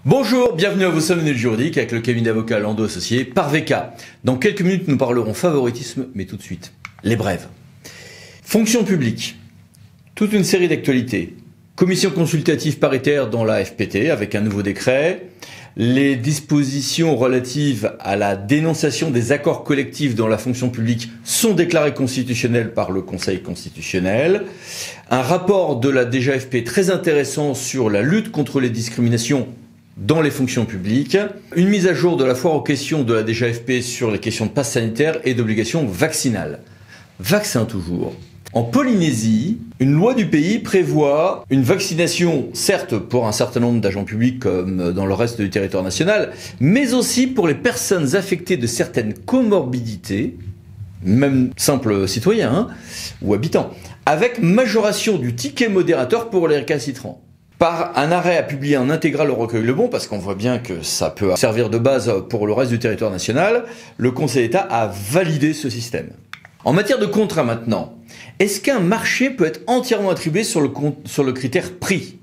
Bonjour, bienvenue à vos 5 minutes juridiques avec le cabinet d'avocats Lando Associés par VK. Dans quelques minutes, nous parlerons favoritisme, mais tout de suite, les brèves. Fonction publique, toute une série d'actualités. Commission consultative paritaire dans la FPT avec un nouveau décret. Les dispositions relatives à la dénonciation des accords collectifs dans la fonction publique sont déclarées constitutionnelles par le Conseil constitutionnel. Un rapport de la DGAFP très intéressant sur la lutte contre les discriminations dans les fonctions publiques, une mise à jour de la foire aux questions de la DGAFP sur les questions de passe sanitaire et d'obligations vaccinales. Vaccin toujours. En Polynésie, une loi du pays prévoit une vaccination, certes pour un certain nombre d'agents publics comme dans le reste du territoire national, mais aussi pour les personnes affectées de certaines comorbidités, même simples citoyens ou habitants, avec majoration du ticket modérateur pour les récalcitrants. Par un arrêt à publier en intégral au recueil Le Bon, parce qu'on voit bien que ça peut servir de base pour le reste du territoire national, le Conseil d'État a validé ce système. En matière de contrat maintenant, est-ce qu'un marché peut être entièrement attribué sur le critère prix ?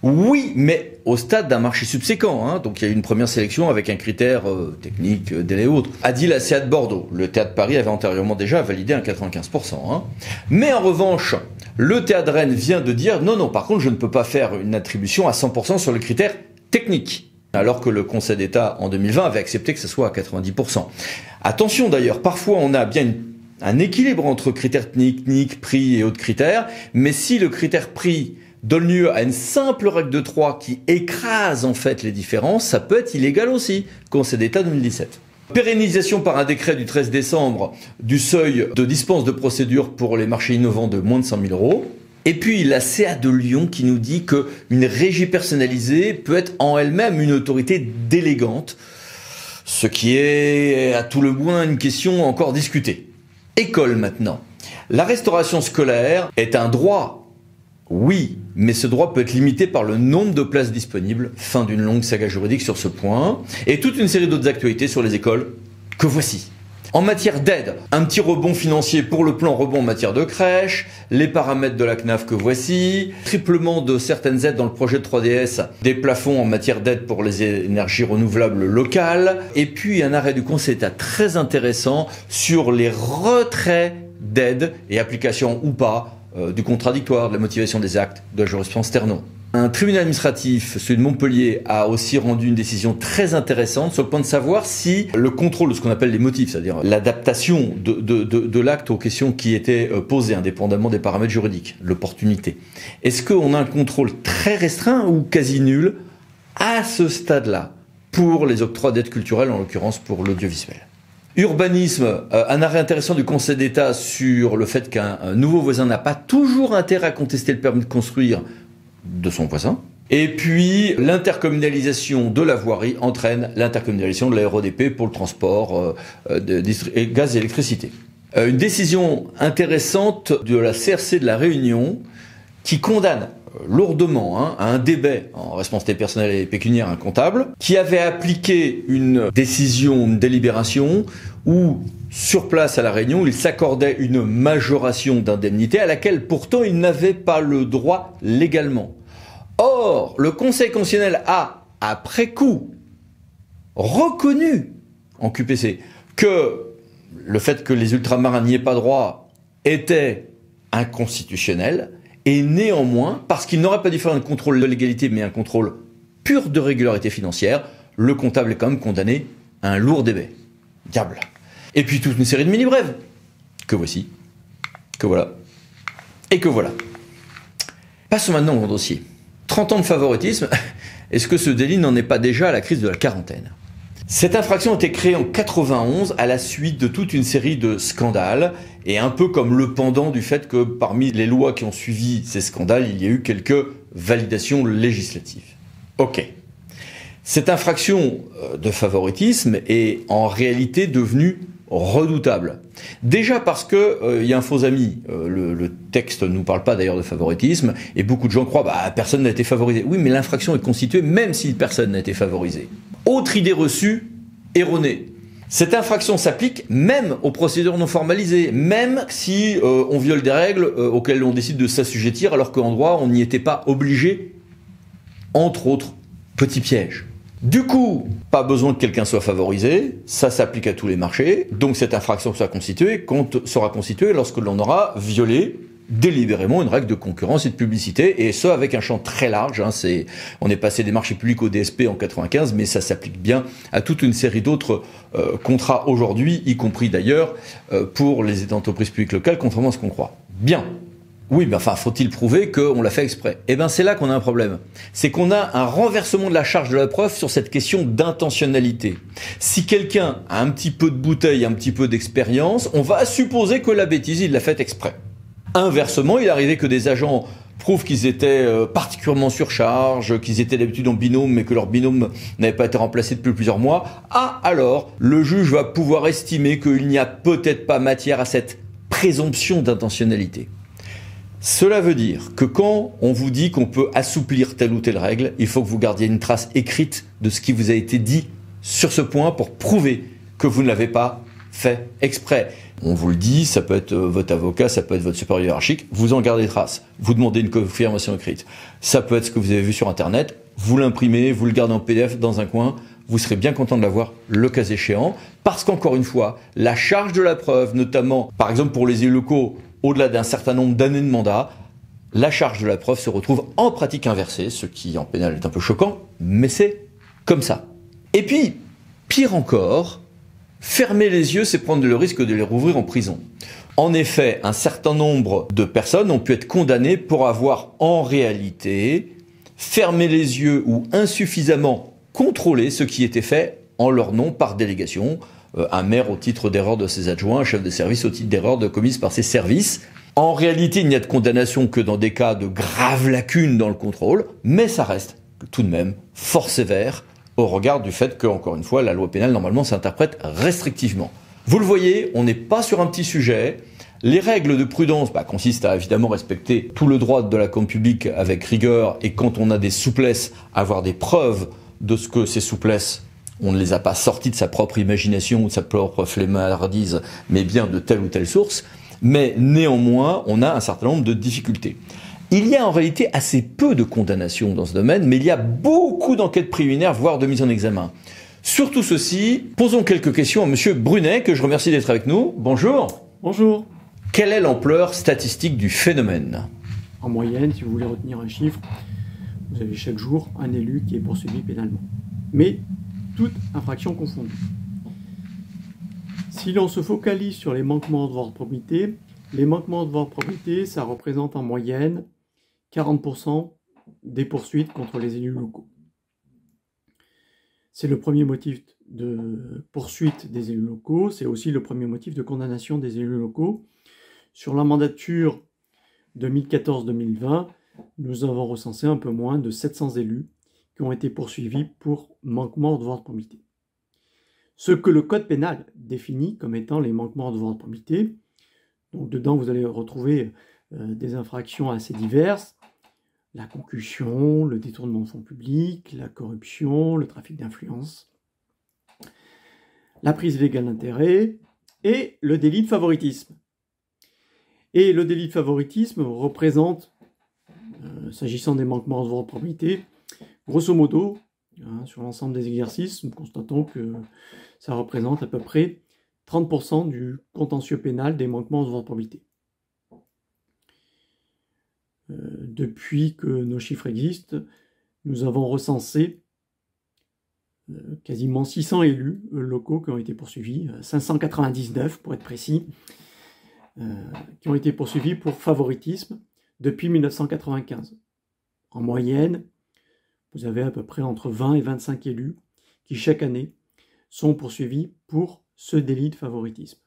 Oui, mais au stade d'un marché subséquent. Donc il y a eu une première sélection avec un critère technique, délai autre. A dit la CA de Bordeaux. Le Théâtre de Paris avait antérieurement déjà validé un 95%. Mais en revanche, le Théâtre de Rennes vient de dire non, par contre, je ne peux pas faire une attribution à 100% sur le critère technique. Alors que le Conseil d'État, en 2020, avait accepté que ce soit à 90%. Attention d'ailleurs, parfois on a bien un équilibre entre critères techniques, prix et autres critères, mais si le critère prix donne lieu à une simple règle de 3 qui écrase en fait les différences, ça peut être illégal aussi. Conseil d'État 2017. Pérennisation par un décret du 13 décembre du seuil de dispense de procédure pour les marchés innovants de moins de 100 000 euros. Et puis la CA de Lyon qui nous dit qu'une régie personnalisée peut être en elle-même une autorité délégante, ce qui est à tout le moins une question encore discutée. École maintenant. La restauration scolaire est un droit, oui, mais ce droit peut être limité par le nombre de places disponibles. Fin d'une longue saga juridique sur ce point. Et toute une série d'autres actualités sur les écoles que voici. En matière d'aide, un petit rebond financier pour le plan rebond en matière de crèche, les paramètres de la CNAF que voici, triplement de certaines aides dans le projet de 3DS, des plafonds en matière d'aide pour les énergies renouvelables locales, et puis un arrêt du Conseil d'État très intéressant sur les retraits d'aide et application ou pas du contradictoire, de la motivation des actes, de la jurisprudence Ternon. Un tribunal administratif, celui de Montpellier, a aussi rendu une décision très intéressante sur le point de savoir si le contrôle de ce qu'on appelle les motifs, c'est-à-dire l'adaptation de l'acte aux questions qui étaient posées, indépendamment des paramètres juridiques, l'opportunité. Est-ce qu'on a un contrôle très restreint ou quasi nul à ce stade-là pour les octrois d'aides culturelles, en l'occurrence pour l'audiovisuel ? Urbanisme, un arrêt intéressant du Conseil d'État sur le fait qu'un nouveau voisin n'a pas toujours intérêt à contester le permis de construire de son voisin. Et puis, l'intercommunalisation de la voirie entraîne l'intercommunalisation de la RODP pour le transport gaz et électricité. Une décision intéressante de la CRC de la Réunion qui condamne lourdement à un débet en responsabilité personnelle et pécuniaire un comptable qui avait appliqué une décision, une délibération où sur place à La Réunion, il s'accordait une majoration d'indemnité à laquelle pourtant il n'avait pas le droit légalement. Or, le Conseil constitutionnel a, après coup, reconnu en QPC que le fait que les ultramarins n'y aient pas droit était inconstitutionnel et néanmoins, parce qu'il n'aurait pas dû faire un contrôle de légalité mais un contrôle pur de régularité financière, le comptable est quand même condamné à un lourd débet. Diable. Et puis toute une série de mini-brèves. Que voici. Que voilà. Et que voilà. Passons maintenant au dossier. 30 ans de favoritisme. Est-ce que ce délit n'en est pas déjà à la crise de la quarantaine ? Cette infraction a été créée en 91 à la suite de toute une série de scandales et un peu comme le pendant du fait que parmi les lois qui ont suivi ces scandales, il y a eu quelques validations législatives. Ok. Cette infraction de favoritisme est en réalité devenue redoutable. Déjà parce que y a un faux ami. Le texte ne nous parle pas d'ailleurs de favoritisme et beaucoup de gens croient personne n'a été favorisé. Oui, mais l'infraction est constituée même si personne n'a été favorisé. Autre idée reçue, erronée. Cette infraction s'applique même aux procédures non formalisées, même si on viole des règles auxquelles on décide de s'assujettir alors qu'en droit on n'y était pas obligé, entre autres Petit piège. Du coup, pas besoin que quelqu'un soit favorisé, ça s'applique à tous les marchés, donc cette infraction sera constituée lorsque l'on aura violé délibérément une règle de concurrence et de publicité, et ce avec un champ très large. On est passé des marchés publics au DSP en 95, mais ça s'applique bien à toute une série d'autres contrats aujourd'hui, y compris d'ailleurs pour les entreprises publiques locales, contrairement à ce qu'on croit. Bien. Oui, mais enfin, faut-il prouver qu'on l'a fait exprès? Eh bien, c'est là qu'on a un problème. C'est qu'on a un renversement de la charge de la preuve sur cette question d'intentionnalité. Si quelqu'un a un petit peu de bouteille, un petit peu d'expérience, on va supposer que la bêtise, il l'a faite exprès. Inversement, il arrivait que des agents prouvent qu'ils étaient particulièrement surcharge, qu'ils étaient d'habitude en binôme, mais que leur binôme n'avait pas été remplacé depuis plusieurs mois. Ah, alors, le juge va pouvoir estimer qu'il n'y a peut-être pas matière à cette présomption d'intentionnalité. Cela veut dire que quand on vous dit qu'on peut assouplir telle ou telle règle, il faut que vous gardiez une trace écrite de ce qui vous a été dit sur ce point pour prouver que vous ne l'avez pas fait exprès. On vous le dit, ça peut être votre avocat, ça peut être votre supérieur hiérarchique, vous en gardez trace, vous demandez une confirmation écrite. Ça peut être ce que vous avez vu sur Internet, vous l'imprimez, vous le gardez en PDF dans un coin, vous serez bien content de l'avoir le cas échéant, parce qu'encore une fois, la charge de la preuve, notamment par exemple pour les élus locaux, au-delà d'un certain nombre d'années de mandat, la charge de la preuve se retrouve en pratique inversée, ce qui en pénal est un peu choquant, mais c'est comme ça. Et puis, pire encore, fermer les yeux, c'est prendre le risque de les rouvrir en prison. En effet, un certain nombre de personnes ont pu être condamnées pour avoir en réalité fermé les yeux ou insuffisamment contrôlé ce qui était fait en leur nom par délégation. Un maire au titre d'erreur de ses adjoints, un chef de service au titre d'erreur commise par ses services. En réalité, il n'y a de condamnation que dans des cas de graves lacunes dans le contrôle, mais ça reste tout de même fort sévère au regard du fait que, encore une fois, la loi pénale normalement s'interprète restrictivement. Vous le voyez, on n'est pas sur un petit sujet. Les règles de prudence consistent à évidemment respecter tout le droit de la commande publique avec rigueur, et quand on a des souplesses, avoir des preuves de ce que ces souplesses, on ne les a pas sorties de sa propre imagination ou de sa propre flemmardise, mais bien de telle ou telle source. Mais néanmoins, on a un certain nombre de difficultés. Il y a en réalité assez peu de condamnations dans ce domaine, mais il y a beaucoup d'enquêtes préliminaires, voire de mise en examen. Sur tout ceci, posons quelques questions à Monsieur Brunet, que je remercie d'être avec nous. Bonjour. Bonjour. Quelle est l'ampleur statistique du phénomène? En moyenne, si vous voulez retenir un chiffre, vous avez chaque jour un élu qui est poursuivi pénalement. Mais toute infraction confondue. Si l'on se focalise sur les manquements de devoir de probité, les manquements de devoir de probité, ça représente en moyenne 40% des poursuites contre les élus locaux. C'est le premier motif de poursuite des élus locaux, c'est aussi le premier motif de condamnation des élus locaux. Sur la mandature 2014-2020, nous avons recensé un peu moins de 700 élus qui ont été poursuivis pour manquement au devoir de probité. Ce que le code pénal définit comme étant les manquements au devoir de probité, donc dedans vous allez retrouver des infractions assez diverses, la concussion, le détournement de fonds publics, la corruption, le trafic d'influence, la prise illégale d'intérêt et le délit de favoritisme. Et le délit de favoritisme représente, s'agissant des manquements au devoir de probité, grosso modo, sur l'ensemble des exercices, nous constatons que ça représente à peu près 30% du contentieux pénal des manquements au devoir de probité. Depuis que nos chiffres existent, nous avons recensé quasiment 600 élus locaux qui ont été poursuivis, 599 pour être précis, qui ont été poursuivis pour favoritisme depuis 1995. En moyenne, vous avez à peu près entre 20 et 25 élus qui, chaque année, sont poursuivis pour ce délit de favoritisme.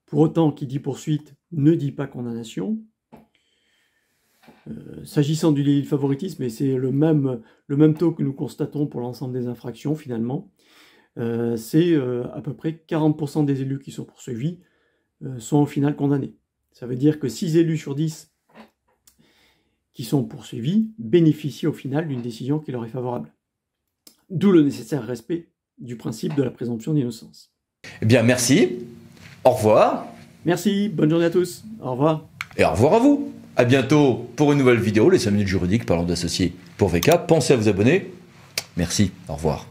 Pour autant, qui dit poursuite ne dit pas condamnation. S'agissant du délit de favoritisme, et c'est le même taux que nous constatons pour l'ensemble des infractions finalement, c'est à peu près 40% des élus qui sont poursuivis sont au final condamnés. Ça veut dire que 6 élus sur 10 qui sont poursuivis bénéficient au final d'une décision qui leur est favorable. D'où le nécessaire respect du principe de la présomption d'innocence. Eh bien, merci. Au revoir. Merci, bonne journée à tous. Au revoir. Et au revoir à vous. À bientôt pour une nouvelle vidéo, les 5 minutes juridiques parlant d'associés pour VK. Pensez à vous abonner. Merci, au revoir.